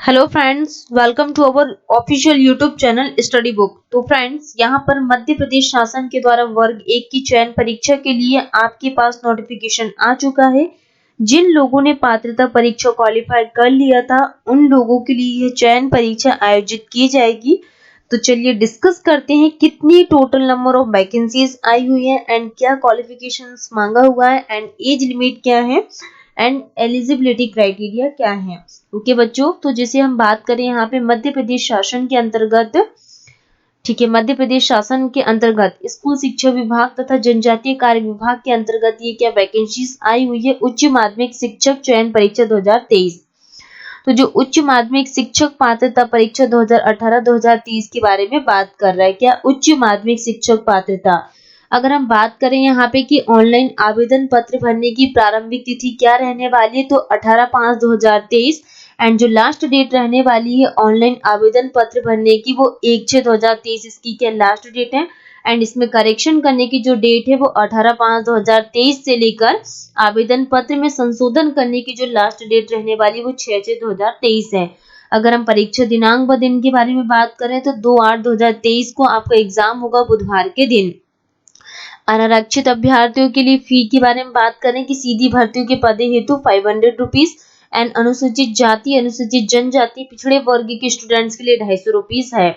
Hello friends, welcome to our official YouTube channel study book. तो friends, यहाँ पर मध्य प्रदेश शासन के द्वारा वर्ग 1 की चयन परीक्षा के लिए आपके पास नोटिफिकेशन आ चुका है। जिन लोगों ने पात्रता परीक्षा क्वालिफाई कर लिया था उन लोगों के लिए यह चयन परीक्षा आयोजित की जाएगी। तो चलिए डिस्कस करते हैं कितनी टोटल नंबर ऑफ वैकेंसीज आई हुई है एंड क्या क्वालिफिकेशंस मांगा हुआ है एंड एज लिमिट क्या है एंड एलिजिबिलिटी क्राइटेरिया क्या है। ओके बच्चों, तो जैसे हम बात करें यहाँ पे मध्य प्रदेश शासन के अंतर्गत, ठीक है, मध्य प्रदेश शासन के अंतर्गत स्कूल शिक्षा विभाग तथा जनजातीय कार्य विभाग के अंतर्गत ये क्या वैकेंसीज आई हुई है। उच्च माध्यमिक शिक्षक चयन परीक्षा 2023। तो जो उच्च माध्यमिक शिक्षक पात्रता परीक्षा 2018-2023 के बारे में बात कर रहा है। क्या उच्च माध्यमिक शिक्षक पात्रता, अगर हम बात करें यहाँ पे कि ऑनलाइन आवेदन पत्र भरने की प्रारंभिक तिथि क्या रहने वाली है, तो 18/5/2023 एंड जो लास्ट डेट रहने वाली है ऑनलाइन आवेदन पत्र भरने की वो 1/6/2023 इसकी क्या लास्ट डेट है। एंड इसमें करेक्शन करने की जो डेट है वो 18/5/2023 से लेकर आवेदन पत्र में संशोधन करने की जो लास्ट डेट रहने वाली वो 6/6/2023 है। अगर हम परीक्षा दिनांक व दिन के बारे में बात करें तो 2/8/2023 को आपका एग्जाम होगा बुधवार के दिन। अनारक्षित अभ्यर्थियों के लिए फी के बारे में बात करें कि सीधी भर्तियों के पदे हेतु 500 रुपीज एंड अनुसूचित जाति, अनुसूचित जनजाति, पिछड़े वर्ग के स्टूडेंट्स के लिए 250 रुपीज है।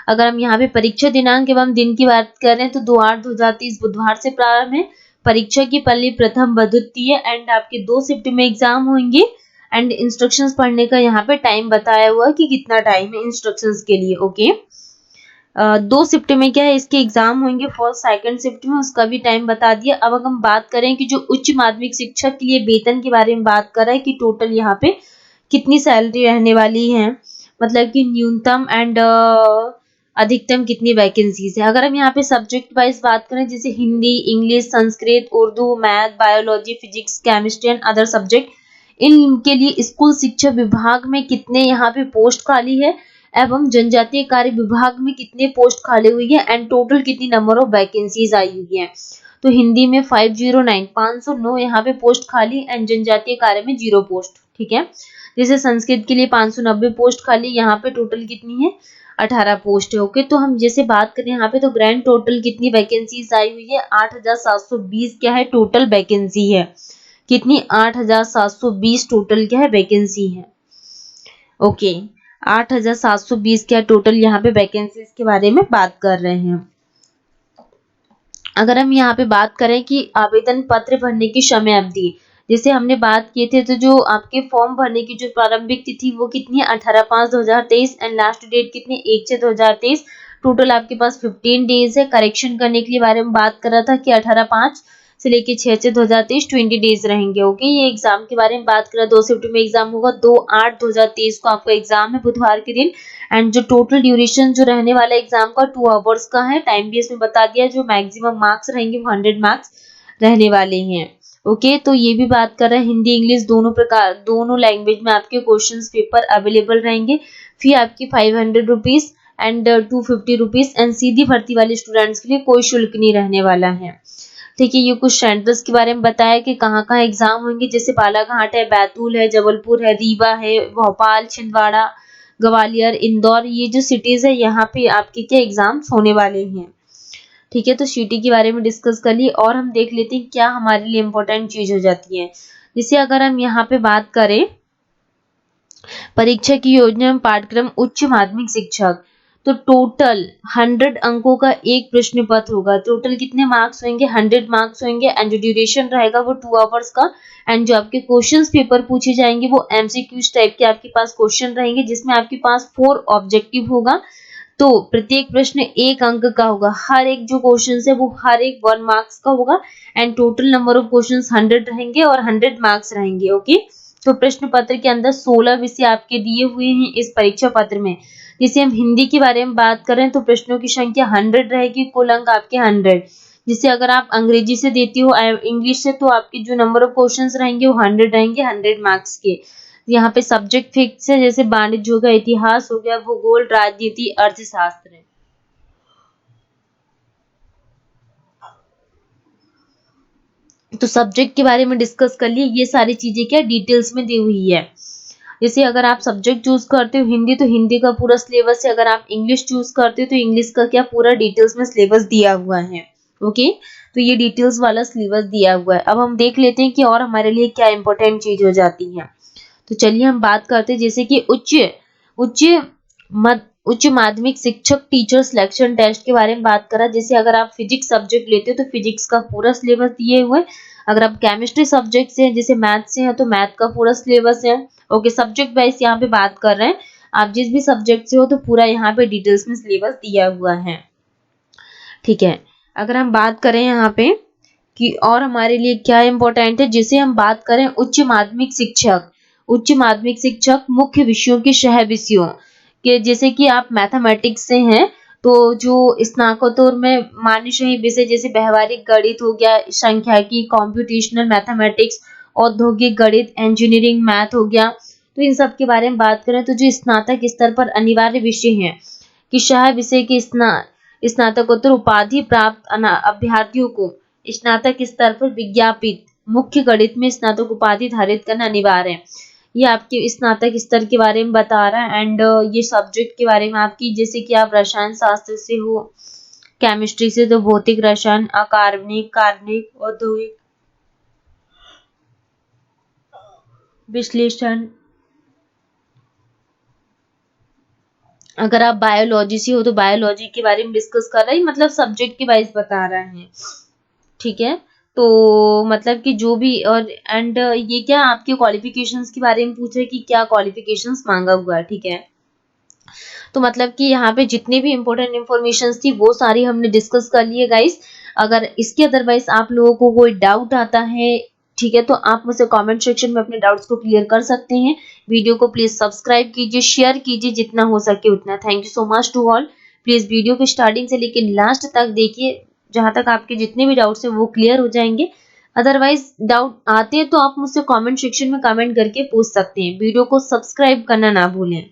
अगर हम यहाँ पे परीक्षा दिनांक एवं दिन की बात करें तो 2/8/2023 बुधवार से प्रारंभ है। परीक्षा की पहली प्रथम व द्वितीय एंड आपके 2 शिफ्ट में एग्जाम होंगे एंड इंस्ट्रक्शंस पढ़ने का यहाँ पे टाइम बताया हुआ कि कितना टाइम है इंस्ट्रक्शंस के लिए। ओके, 2 शिफ्ट में क्या है इसके एग्जाम होंगे, फर्स्ट सेकंड शिफ्ट में उसका भी टाइम बता दिया। अब अगर हम बात करें कि जो उच्च माध्यमिक शिक्षक के लिए वेतन के बारे में बात कर रहा है कि टोटल यहाँ पे कितनी सैलरी रहने वाली है, मतलब कि न्यूनतम एंड अधिकतम कितनी वैकेंसीज है। अगर हम यहाँ पे सब्जेक्ट वाइज बात करें जैसे Hindi, English, Sanskrit, Urdu, math, biology, physics, chemistry and other subject, इनके लिए स्कूल शिक्षा विभाग में कितने यहाँ पे पोस्ट खाली है एवं जनजातीय कार्य विभाग में कितने पोस्ट खाली हुई है एंड टोटल कितनी नंबर ऑफ वैकेंसीज आई हुई है। तो हिंदी में 509 यहाँ पे पोस्ट खाली एंड जनजातीय कार्य में 0 पोस्ट। ठीक है, जैसे संस्कृत के लिए 590 पोस्ट खाली, यहाँ पे टोटल कितनी है 18 पोस्ट है। ओके, तो हम जैसे बात करें यहाँ पे तो ग्रैंड टोटल कितनी वैकेंसीज आई हुई है 8720 क्या है टोटल वैकेंसी है। कितनी 8720 टोटल क्या है वैकेंसी है। ओके, 8720 क्या टोटल यहाँ पे वैकेंसीज के बारे में बात कर रहे हैं। अगर हम यहाँ पे बात करें कि आवेदन पत्र भरने की समय अवधि, जैसे हमने बात किए थे, तो जो आपके फॉर्म भरने की जो प्रारंभिक तिथि वो कितनी है 18/5/2023 एंड लास्ट डेट कितनी 1/6/2023। टोटल आपके पास 15 डेज है। करेक्शन करने के लिए बारे में बात कर रहा था कि 18/5 से लेके 6/6/2023 20 डेज रहेंगे। ओके, ये एग्जाम के बारे में बात कर रहा है। 2 शिफ्ट में एग्जाम होगा, 2/8/2023 को आपका एग्जाम है बुधवार के दिन एंड जो टोटल ड्यूरेशन जो रहने वाला एग्जाम का 2 आवर्स का है। टाइम भी इसमें बता दिया, जो मैक्सिमम मार्क्स रहेंगे वो 100 मार्क्स रहने वाले हैं। ओके, तो ये भी बात कर रहे हैं हिंदी इंग्लिश दोनों लैंग्वेज में आपके क्वेश्चंस पेपर अवेलेबल रहेंगे। फी आपकी 500 रुपीज एंड 250 रुपीज एंड सीधी भर्ती वाले स्टूडेंट्स के लिए कोई शुल्क नहीं रहने वाला है। ठीक है, ये कुछ सेंटर्स के बारे में बताया कि कहाँ कहाँ एग्जाम होंगे, जैसे बालाघाट है, बैतूल है, जबलपुर है, रीवा है, भोपाल, छिंदवाड़ा, ग्वालियर, इंदौर, ये जो सिटीज है यहाँ पे आपके क्या एग्जाम्स होने वाले हैं। ठीक है, तो सिटी के बारे में डिस्कस कर लिए और हम देख लेते हैं क्या हमारे लिए इम्पोर्टेंट चीज हो जाती है। जैसे अगर हम यहाँ पे बात करें परीक्षा की योजना में पाठ्यक्रम उच्च माध्यमिक शिक्षक, तो टोटल 100 अंकों का एक प्रश्न पत्र होगा। टोटल कितने मार्क्स होंगे 100 मार्क्स होंगे एंड जो ड्यूरेशन रहेगा वो 2 आवर्स का एंड जो आपके क्वेश्चंस पेपर पूछे जाएंगे वो एमसीक्यूज टाइप के आपके पास क्वेश्चन रहेंगे, जिसमें आपके पास 4 ऑब्जेक्टिव होगा। तो प्रत्येक प्रश्न 1 अंक का होगा। हर एक जो क्वेश्चन है वो हर एक 1 मार्क्स का होगा and total number of questions 100 रहेंगे और 100 मार्क्स रहेंगे। ओके, तो प्रश्न पत्र के अंदर 16 विषय आपके दिए हुए हैं इस परीक्षा पत्र में। जैसे हम हिंदी के बारे में बात करें तो प्रश्नों की संख्या 100 रहेगी, कुल अंक आपके 100। जिसे अगर आप अंग्रेजी से देती हो इंग्लिश से, तो आपके जो नंबर ऑफ क्वेश्चंस रहेंगे वो 100 रहेंगे 100 मार्क्स के। यहाँ पे सब्जेक्ट फिक्स है, जैसे वाणिज्य हो गया, इतिहास हो गया, भूगोल, राजनीति, अर्थशास्त्र है। तो सब्जेक्ट के बारे में डिस्कस कर लिए, ये सारी चीजें क्या डिटेल्स में दी हुई है। जैसे अगर आप सब्जेक्ट चूज करते हो हिंदी तो हिंदी का पूरा सिलेबस है, अगर आप इंग्लिश चूज करते हो तो इंग्लिश का क्या पूरा डिटेल्स में सिलेबस दिया हुआ है। ओके, तो ये डिटेल्स वाला सिलेबस दिया हुआ है। अब हम देख लेते हैं कि और हमारे लिए क्या इंपॉर्टेंट चीज हो जाती है। तो चलिए हम बात करते हैं जैसे कि उच्च उच्च माध्यमिक शिक्षक टीचर सिलेक्शन टेस्ट के बारे में बात करा। जैसे अगर आप फिजिक्स सब्जेक्ट लेते हो तो फिजिक्स का पूरा सिलेबस दिए हुए, अगर आप केमिस्ट्री सब्जेक्ट से हैं जैसे मैथ से हैं तो मैथ का पूरा सिलेबस है। ओके, सब्जेक्ट वाइज यहाँ पे बात कर रहे हैं, आप जिस भी सब्जेक्ट से हो तो पूरा यहाँ पे डिटेल्स में सिलेबस दिया हुआ है। ठीक है, अगर हम बात करें यहाँ पे कि और हमारे लिए क्या इंपॉर्टेंट है, जिसे हम बात करें उच्च माध्यमिक शिक्षक मुख्य विषयों के सह विषयों के, जैसे कि आप मैथमेटिक्स से हैं तो जो स्नातकोत्तर में मान्य सही विषय जैसे व्यवहारिक गणित हो गया, सांख्यिकी, कंप्यूटेशनल मैथमेटिक्स, औद्योगिक गणित, इंजीनियरिंग मैथ हो गया, तो इन सब के बारे में बात करें तो जो स्नातक स्तर पर अनिवार्य विषय हैं कि सह विषय के स्नातकोत्तर उपाधि प्राप्त अभ्यर्थियों को स्नातक स्तर पर विज्ञापित मुख्य गणित में स्नातक उपाधि धारित करना अनिवार्य है। ये आपके स्नातक स्तर के बारे में बता रहा है। एंड ये सब्जेक्ट के बारे में आपकी, जैसे कि आप रसायन शास्त्र से हो, केमिस्ट्री से तो भौतिक रसायन, अकार्बनिक, कार्बनिक, औद्योगिक विश्लेषण, अगर आप बायोलॉजी से हो तो बायोलॉजी के बारे में डिस्कस कर रहे हैं, मतलब सब्जेक्ट के वाइज बता रहा है। ठीक है, तो मतलब कि जो भी, और एंड ये क्या आपके क्वालिफिकेशंस के बारे में पूछा है कि क्या क्वालिफिकेशंस मांगा हुआ है। ठीक है, तो मतलब कि यहाँ पे जितने भी इंपॉर्टेंट इन्फॉर्मेशन थी वो सारी हमने डिस्कस कर ली है गाइस। अगर इसके अदरवाइज आप लोगों को कोई डाउट आता है, ठीक है, तो आप मुझसे कमेंट सेक्शन में अपने डाउट्स को क्लियर कर सकते हैं। वीडियो को प्लीज सब्सक्राइब कीजिए, शेयर कीजिए जितना हो सके उतना। Thank you so much to all. Please video को स्टार्टिंग से लेकर लास्ट तक देखिए, जहां तक आपके जितने भी डाउट्स हैं वो क्लियर हो जाएंगे। अदरवाइज डाउट आते हैं तो आप मुझसे कमेंट सेक्शन में कमेंट करके पूछ सकते हैं। वीडियो को सब्सक्राइब करना ना भूलें।